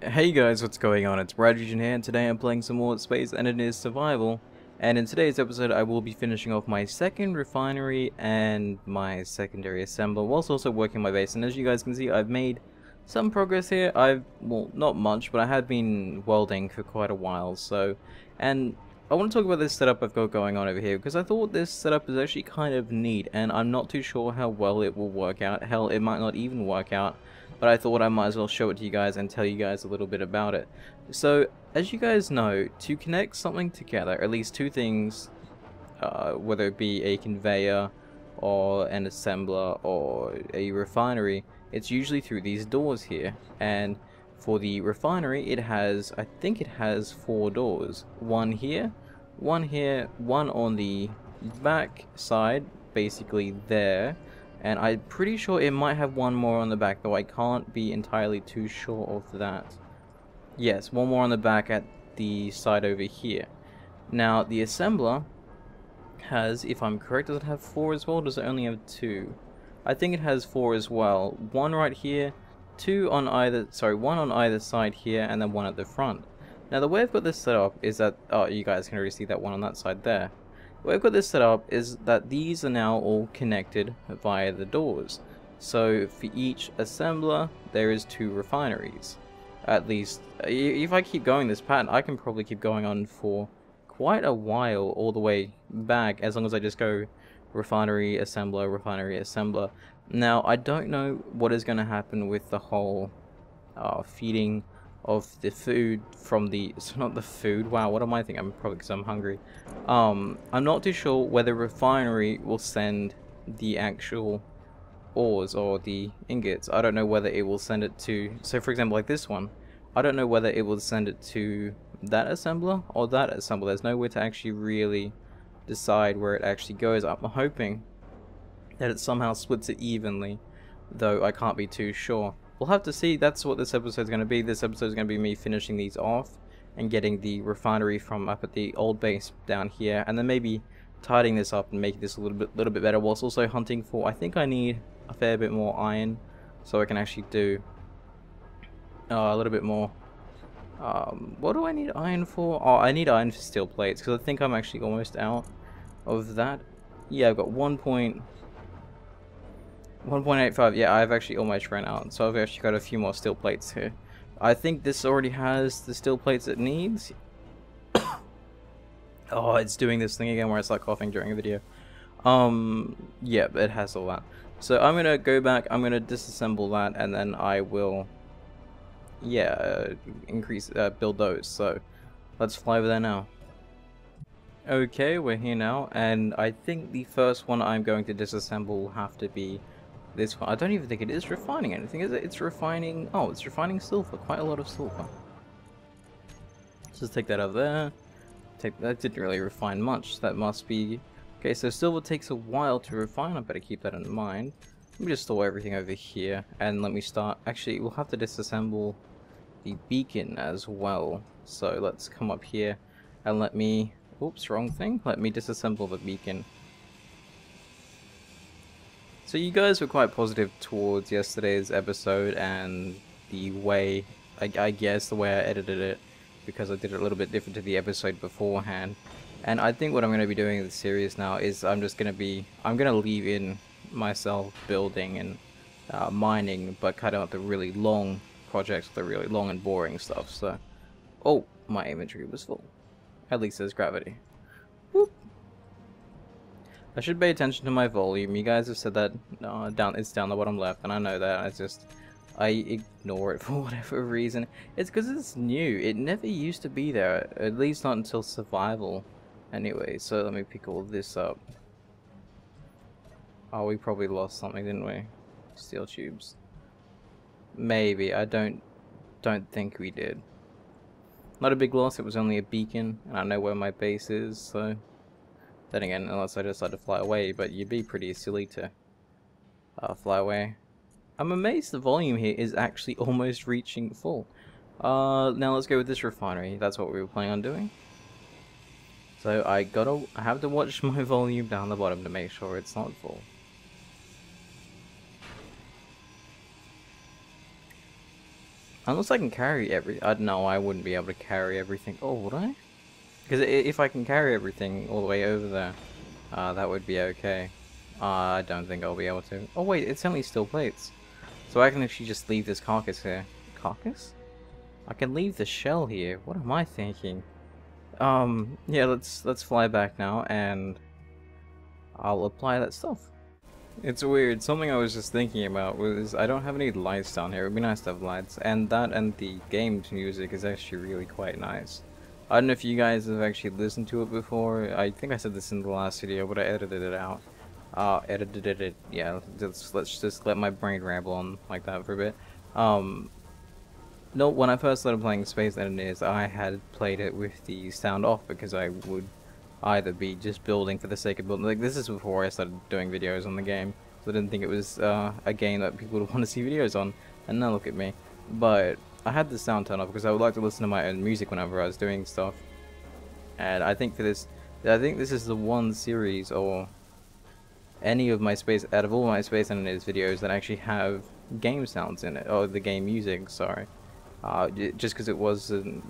Hey guys, what's going on? It's BradPhusion here, and today I'm playing some more Space and it is Survival. And in today's episode I will be finishing off my second refinery and my secondary assembler, whilst also working my base. And as you guys can see, I've made some progress here. Well, not much, but I had been welding for quite a while, and I want to talk about this setup I've got going on over here, because I thought this setup is actually kind of neat, and I'm not too sure how well it will work out. Hell, it might not even work out. But I thought I might as well show it to you guys and tell you guys a little bit about it. So, as you guys know, to connect something together, at least two things, whether it be a conveyor, or an assembler, or a refinery, it's usually through these doors here. And for the refinery, I think it has 4 doors. One here, one on the back side, basically there. And I'm pretty sure it might have one more on the back, though I can't be entirely too sure of that. Yes, one more on the back at the side over here. Now, the assembler has, if I'm correct, does it have 4 as well, or does it only have 2? I think it has 4 as well. One right here, one on either side here, and then one at the front. Now, the way I've got this set up is that, oh, you guys can already see that one on that side there. The way I've got this set up is that these are now all connected via the doors. So for each assembler, there is 2 refineries. At least, if I keep going this pattern, I can probably keep going on for quite a while, all the way back, as long as I just go refinery, assembler. Now, I don't know what is going to happen with the whole feeding of the food from the, it's not the food, wow, what am I thinking? I'm probably because I'm hungry. I'm not too sure whether refinery will send the actual ores or the ingots. I don't know whether it will send it to, so for example like this one, I don't know whether it will send it to that assembler or that assembler. There's no way to actually really decide where it actually goes. I'm hoping that it somehow splits it evenly, though I can't be too sure. We'll have to see. That's what this episode is going to be. This episode is going to be me finishing these off and getting the refinery from up at the old base down here, and then maybe tidying this up and making this a little bit better, whilst also hunting for, I think I need a fair bit more iron so I can actually do a little bit more. What do I need iron for? Oh, I need iron for steel plates, because I think I'm actually almost out of that. Yeah, I've got 1.85, yeah, I've actually almost ran out, so I've actually got a few more steel plates here. I think this already has the steel plates it needs. Oh, it's doing this thing again where I start coughing during a video. Yeah, it has all that. So I'm gonna go back, I'm gonna disassemble that, and then I will, yeah, build those. So let's fly over there now. Okay, we're here now, and I think the first one I'm going to disassemble will have to be this one. I don't even think it is refining anything, is it? It's refining, oh, it's refining silver, quite a lot of silver. Let's just take that out of there. That didn't really refine much, that must be, okay, so silver takes a while to refine, I better keep that in mind. Let me just store everything over here, and let me start, actually, we'll have to disassemble the beacon as well. So let's come up here, and let me, oops, wrong thing, let me disassemble the beacon. So you guys were quite positive towards yesterday's episode and the way, I guess the way I edited it, because I did it a little bit different to the episode beforehand. And I think what I'm going to be doing in the series now is I'm going to leave in myself building and mining, but cut out the really long projects, the really long and boring stuff. So, oh, my inventory was full. At least there's gravity. Whoop. I should pay attention to my volume. You guys have said that it's down the bottom left, and I know that. I ignore it for whatever reason. It's because it's new. It never used to be there, at least not until survival. Anyway, so let me pick all this up. Oh, we probably lost something, didn't we? Steel tubes. Maybe. I don't think we did. Not a big loss. It was only a beacon, and I know where my base is, so. Then again, unless I decide to fly away, but you'd be pretty silly to fly away. I'm amazed the volume here is actually almost reaching full. Now let's go with this refinery. That's what we were planning on doing. So I have to watch my volume down the bottom to make sure it's not full. Unless I can carry every... I don't know, I wouldn't be able to carry everything. Oh, would I? Because if I can carry everything all the way over there, that would be okay. I don't think I'll be able to. Oh wait, it's only steel plates. So I can actually just leave this carcass here. Carcass? I can leave the shell here. What am I thinking? Yeah, let's fly back now, and I'll apply that stuff. It's weird. Something I was just thinking about was I don't have any lights down here. It'd be nice to have lights, and that and the game's music is actually really quite nice. I don't know if you guys have actually listened to it before. I think I said this in the last video, but I edited it out. Edited it. Yeah, let's just let my brain ramble on like that for a bit. No, when I first started playing Space Engineers, I had played it with the sound off because I would either be just building for the sake of building. Like, this is before I started doing videos on the game, so I didn't think it was a game that people would want to see videos on. And now look at me. But I had the sound turned off because I would like to listen to my own music whenever I was doing stuff. And I think for this, this is the one series or any of my out of all my Space Engineers videos that actually have game sounds in it, or the game music. Sorry, just because it wasn't.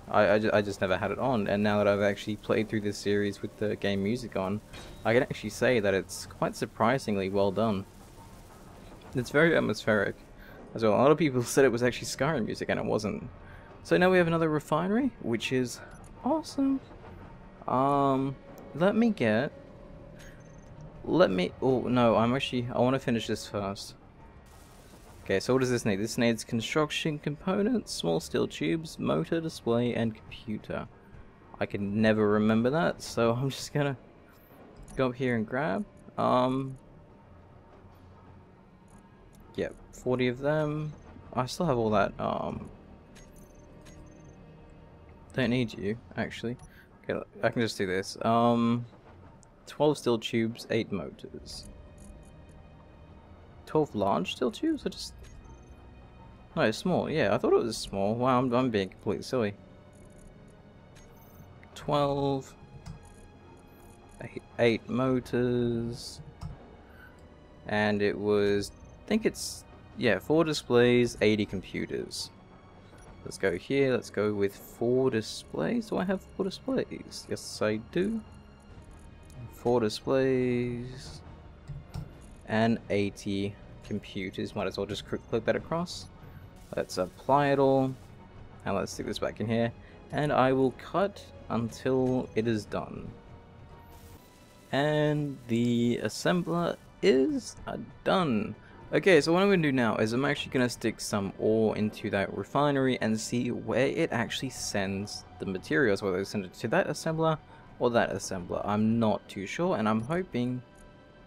I just never had it on, and now that I've actually played through this series with the game music on, I can actually say that it's quite surprisingly well done. It's very atmospheric as well. A lot of people said it was actually Skyrim music, and it wasn't. So now we have another refinery, which is awesome. Let me... Oh, no, I want to finish this first. Okay, so what does this need? This needs construction components, small steel tubes, motor, display, and computer. I can never remember that, so I'm just gonna go up here and grab. Yep, 40 of them. I still have all that, don't need you, actually. Okay, I can just do this. 12 steel tubes, 8 motors. 12 large steel tubes? No, it's small. Yeah, I thought it was small. Wow, I'm being completely silly. 12. 8 motors. And it was... I think it's... Yeah, 4 displays, 80 computers. Let's go here. Let's go with 4 displays. Do I have 4 displays? Yes, I do. 4 displays. And 80 computers. Might as well just click that across. Let's apply it all, and let's stick this back in here, and I will cut until it is done. And the assembler is done. Okay, so what I'm going to do now is I'm actually going to stick some ore into that refinery and see where it actually sends the materials, whether it sends it to that assembler or that assembler. I'm not too sure, and I'm hoping,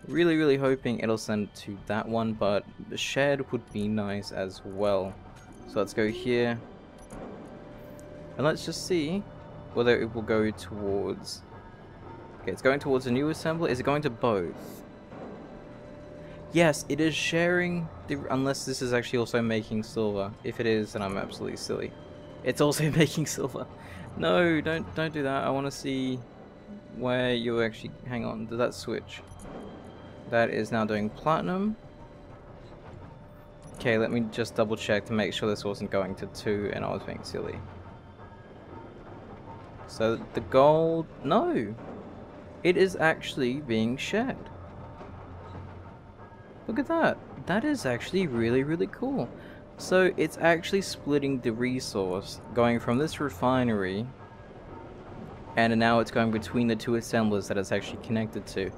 really hoping it'll send to that one, but the shed would be nice as well. So let's go here, and let's just see whether it will go towards... Okay, it's going towards a new assembler. Is it going to both? Yes, it is sharing the... Unless this is actually also making silver. If it is, then I'm absolutely silly. It's also making silver. No, don't do that. I want to see where you actually... Hang on, did that switch? That is now doing platinum. Okay, let me just double check to make sure this wasn't going to 2 and I was being silly. So the gold... No! It is actually being shared. Look at that. That is actually really cool. So it's actually splitting the resource, going from this refinery, and now it's going between the 2 assemblers that it's actually connected to.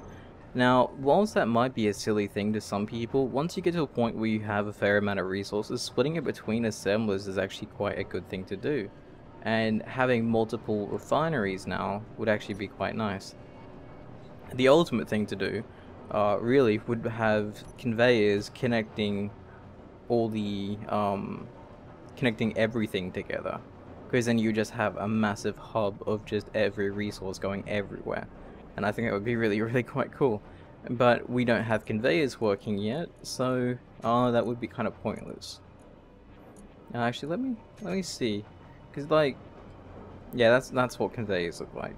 Now, whilst that might be a silly thing to some people, once you get to a point where you have a fair amount of resources, splitting it between assemblers is actually quite a good thing to do. And having multiple refineries now would actually be quite nice. The ultimate thing to do, really, would have conveyors connecting all the, connecting everything together. Because then you just have a massive hub of just every resource going everywhere. And I think it would be really quite cool. But we don't have conveyors working yet, so that would be kind of pointless. Now, actually, let me see, because like, yeah, that's what conveyors look like.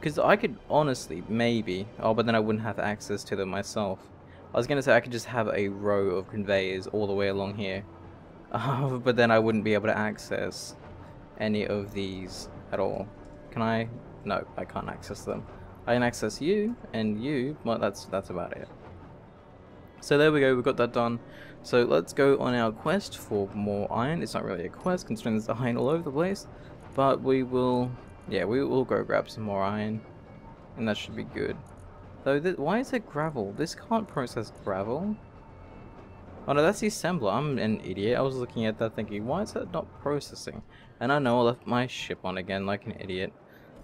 Because I could honestly maybe, but then I wouldn't have access to them myself. I was gonna say I could just have a row of conveyors all the way along here. but then I wouldn't be able to access any of these at all. Can I? No, I can't access them. I can access you and you, but that's about it. So there we go, we got that done. So let's go on our quest for more iron. It's not really a quest considering there's iron all over the place, but we will go grab some more iron, and that should be good. Though, why is it gravel? This can't process gravel. Oh no, that's the assembler. I'm an idiot. I was looking at that thinking, why is that not processing? And I know I left my ship on again like an idiot.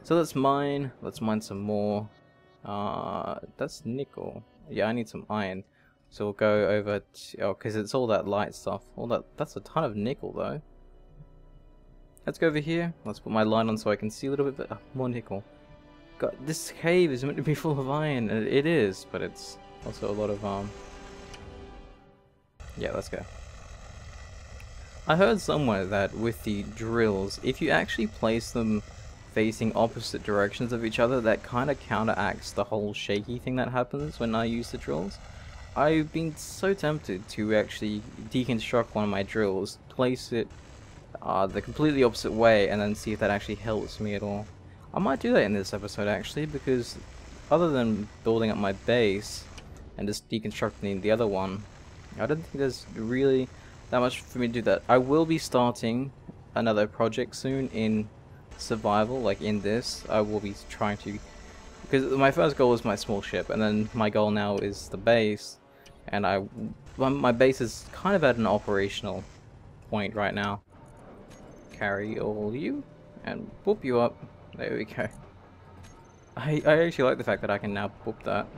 So let's mine some more. That's nickel. Yeah, I need some iron. So we'll go over to, oh, because it's all that light stuff. That's a ton of nickel though. Let's go over here. Let's put my light on so I can see a little bit more nickel. God, this cave is meant to be full of iron, and it is, but it's also a lot of yeah, let's go. I heard somewhere that with the drills, if you actually place them facing opposite directions of each other, that kind of counteracts the whole shaky thing that happens when I use the drills. I've been so tempted to actually deconstruct one of my drills, place it the completely opposite way, and then see if that actually helps me at all. I might do that in this episode actually, because other than building up my base and just deconstructing the other one, I don't think there's really that much for me to do that. I will be starting another project soon in survival, like in this. I will be trying to, because my first goal was my small ship, and then my goal now is the base, and my base is kind of at an operational point right now. Carry all you, and boop you up. There we go. I actually like the fact that I can now boop that,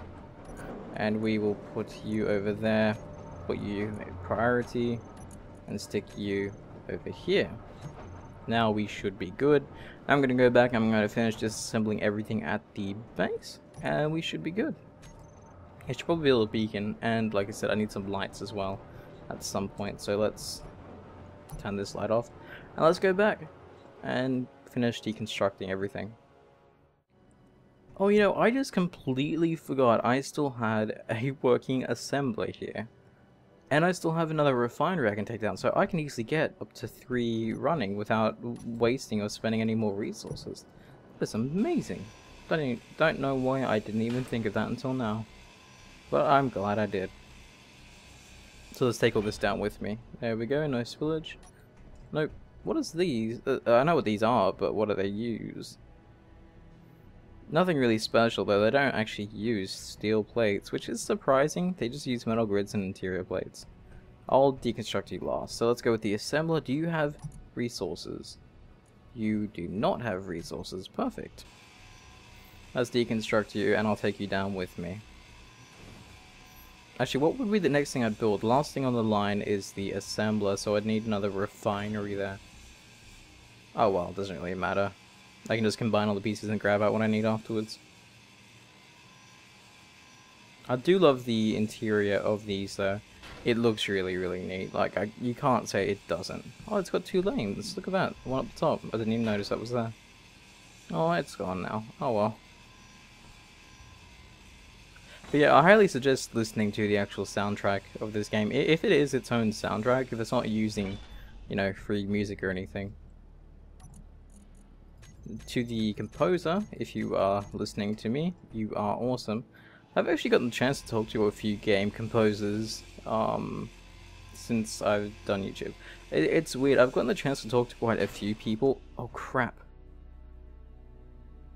and we will put you over there, put you a priority, and stick you over here. Now we should be good. I'm going to go back, I'm going to finish disassembling everything at the base, and we should be good. I should probably build a beacon, and like I said, I need some lights as well at some point, so let's turn this light off, and let's go back and finish deconstructing everything. Oh, you know, I just completely forgot I still had a working assembler here. And I still have another refinery I can take down, so I can easily get up to 3 running without wasting or spending any more resources. That's amazing. Don't know why I didn't even think of that until now. But I'm glad I did. So let's take all this down with me. There we go, no spillage. Nope. What is these? I know what these are, but what do they use? Nothing really special though. They don't actually use steel plates, which is surprising. They just use metal grids and interior plates. I'll deconstruct you last. So let's go with the assembler. Do you have resources? You do not have resources. Perfect. Let's deconstruct you, and I'll take you down with me. Actually, what would be the next thing I'd build? Last thing on the line is the assembler, so I'd need another refinery there. Oh well, it doesn't really matter. I can just combine all the pieces and grab out what I need afterwards. I do love the interior of these though. It looks really, really neat. Like, you can't say it doesn't. Oh, it's got 2 lanes. Look at that. One up the top. I didn't even notice that was there. Oh, it's gone now. Oh well. But yeah, I highly suggest listening to the actual soundtrack of this game. If it is its own soundtrack, if it's not using, you know, free music or anything. To the composer, if you are listening to me, you are awesome. I've actually gotten the chance to talk to a few game composers since I've done YouTube. It's weird, I've gotten the chance to talk to quite a few people. Oh crap.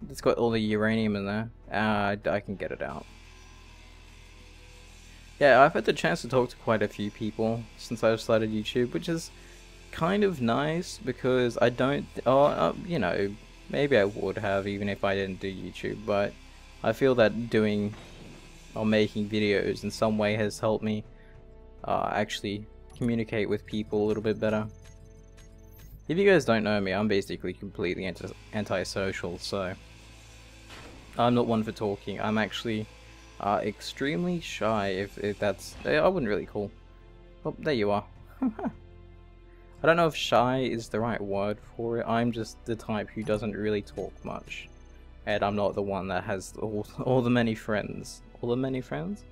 It's got all the uranium in there. I can get it out. Yeah, I've had the chance to talk to quite a few people since I've started YouTube, which is kind of nice because I don't, you know, maybe I would have even if I didn't do YouTube, but I feel that doing or making videos in some way has helped me actually communicate with people a little bit better. If you guys don't know me, I'm basically completely antisocial, so I'm not one for talking. I'm actually extremely shy, if that's, I wouldn't really call. Oh, there you are. I don't know if shy is the right word for it. I'm just the type who doesn't really talk much. And I'm not the one that has all the many friends. All the many friends?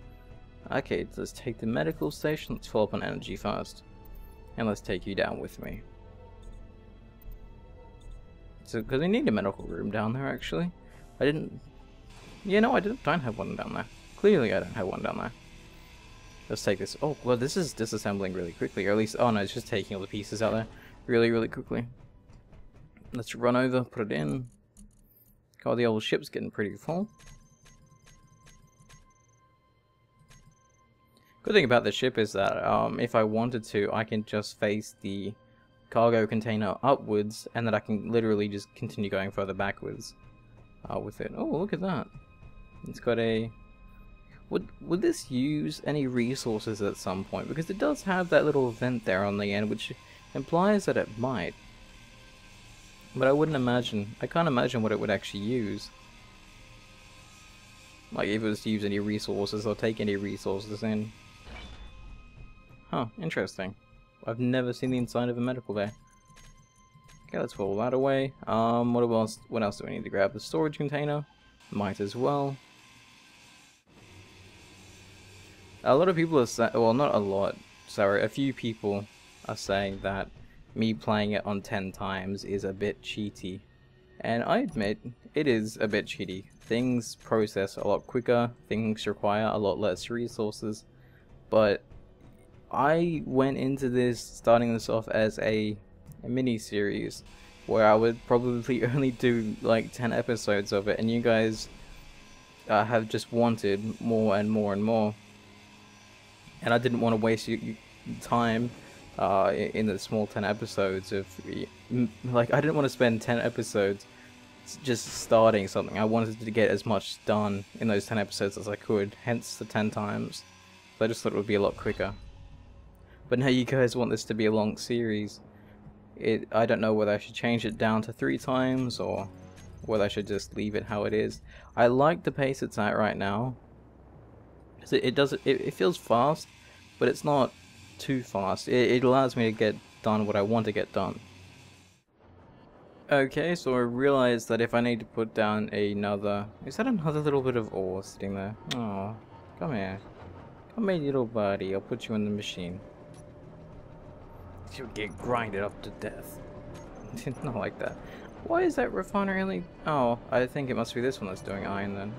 Okay, let's take the medical station. Let's fill up on energy first. And let's take you down with me. So, because we need a medical room down there, actually. I didn't... Yeah, no, don't have one down there. Clearly I don't have one down there. Let's take this. Oh, well, this is disassembling really quickly. Or at least... Oh, no, it's just taking all the pieces out there really, really quickly. Let's run over, put it in. God, the old ship's getting pretty full. Good thing about the ship is that if I wanted to, I can just face the cargo container upwards, and then I can literally just continue going further backwards with it. Oh, look at that! It's got a... Would this use any resources at some point? Because it does have that little vent there on the end, which implies that it might. But I wouldn't imagine... I can't imagine what it would actually use. Like, if it was to use any resources or take any resources in. Huh, interesting. I've never seen the inside of a medical bay. Okay, let's pull that away. What else do we need to grab? The storage container. Might as well. A lot of people are saying, well, not a lot, sorry, a few people are saying that me playing it on 10 times is a bit cheaty. And I admit, it is a bit cheaty. Things process a lot quicker, things require a lot less resources, but I went into this, starting this off as a mini-series, where I would probably only do like 10 episodes of it, and you guys have just wanted more and more and more. And I didn't want to waste time in the small 10 episodes of, like, I didn't want to spend 10 episodes just starting something. I wanted to get as much done in those 10 episodes as I could, hence the 10 times. So I just thought it would be a lot quicker. But now you guys want this to be a long series. I don't know whether I should change it down to 3 times or whether I should just leave it how it is. I like the pace it's at right now. It feels fast, but it's not too fast. It allows me to get done what I want to get done. Okay, so I realized that if I need to put down another... Is that another little bit of ore sitting there? Oh, come here. Come here, little buddy. I'll put you in the machine. You'll get grinded up to death. Not like that. Why is that refinery only... Oh, I think it must be this one that's doing iron then.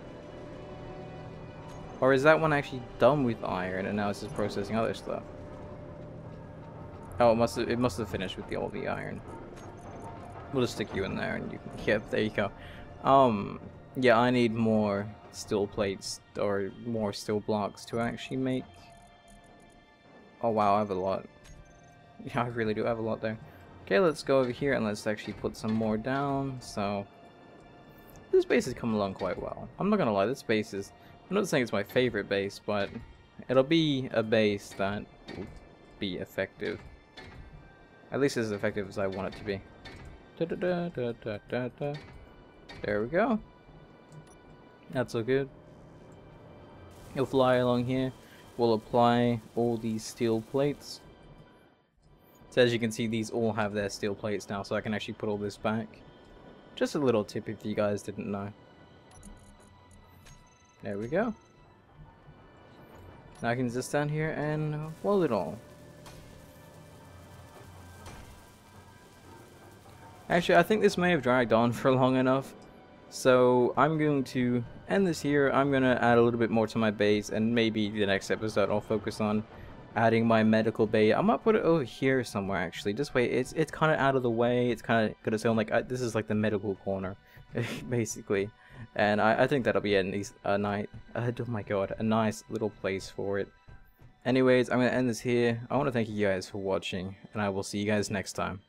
Or is that one actually done with iron and now it's just processing other stuff? Oh, it must have finished with all the iron. We'll just stick you in there and you can... Yep, there you go. Yeah, I need more steel plates or more steel blocks to actually make... Oh wow, I have a lot. Yeah, I really do have a lot there. Okay, let's go over here and let's actually put some more down. So, this base has come along quite well. I'm not gonna lie, this base is... I'm not saying it's my favorite base, but it'll be a base that will be effective. At least as effective as I want it to be. There we go. That's all good. You'll fly along here. We'll apply all these steel plates. So as you can see, these all have their steel plates now, so I can actually put all this back. Just a little tip if you guys didn't know. There we go. Now I can just stand here and weld it all. Actually, I think this may have dragged on for long enough. So I'm going to end this here. I'm going to add a little bit more to my base, and maybe the next episode I'll focus on adding my medical bay. I might put it over here somewhere actually. This way it's kind of out of the way. It's kind of gonna sound like this is like the medical corner, basically. And I think that'll be a nice, oh my god, a nice little place for it. Anyways, I'm gonna end this here. I want to thank you guys for watching, and I will see you guys next time.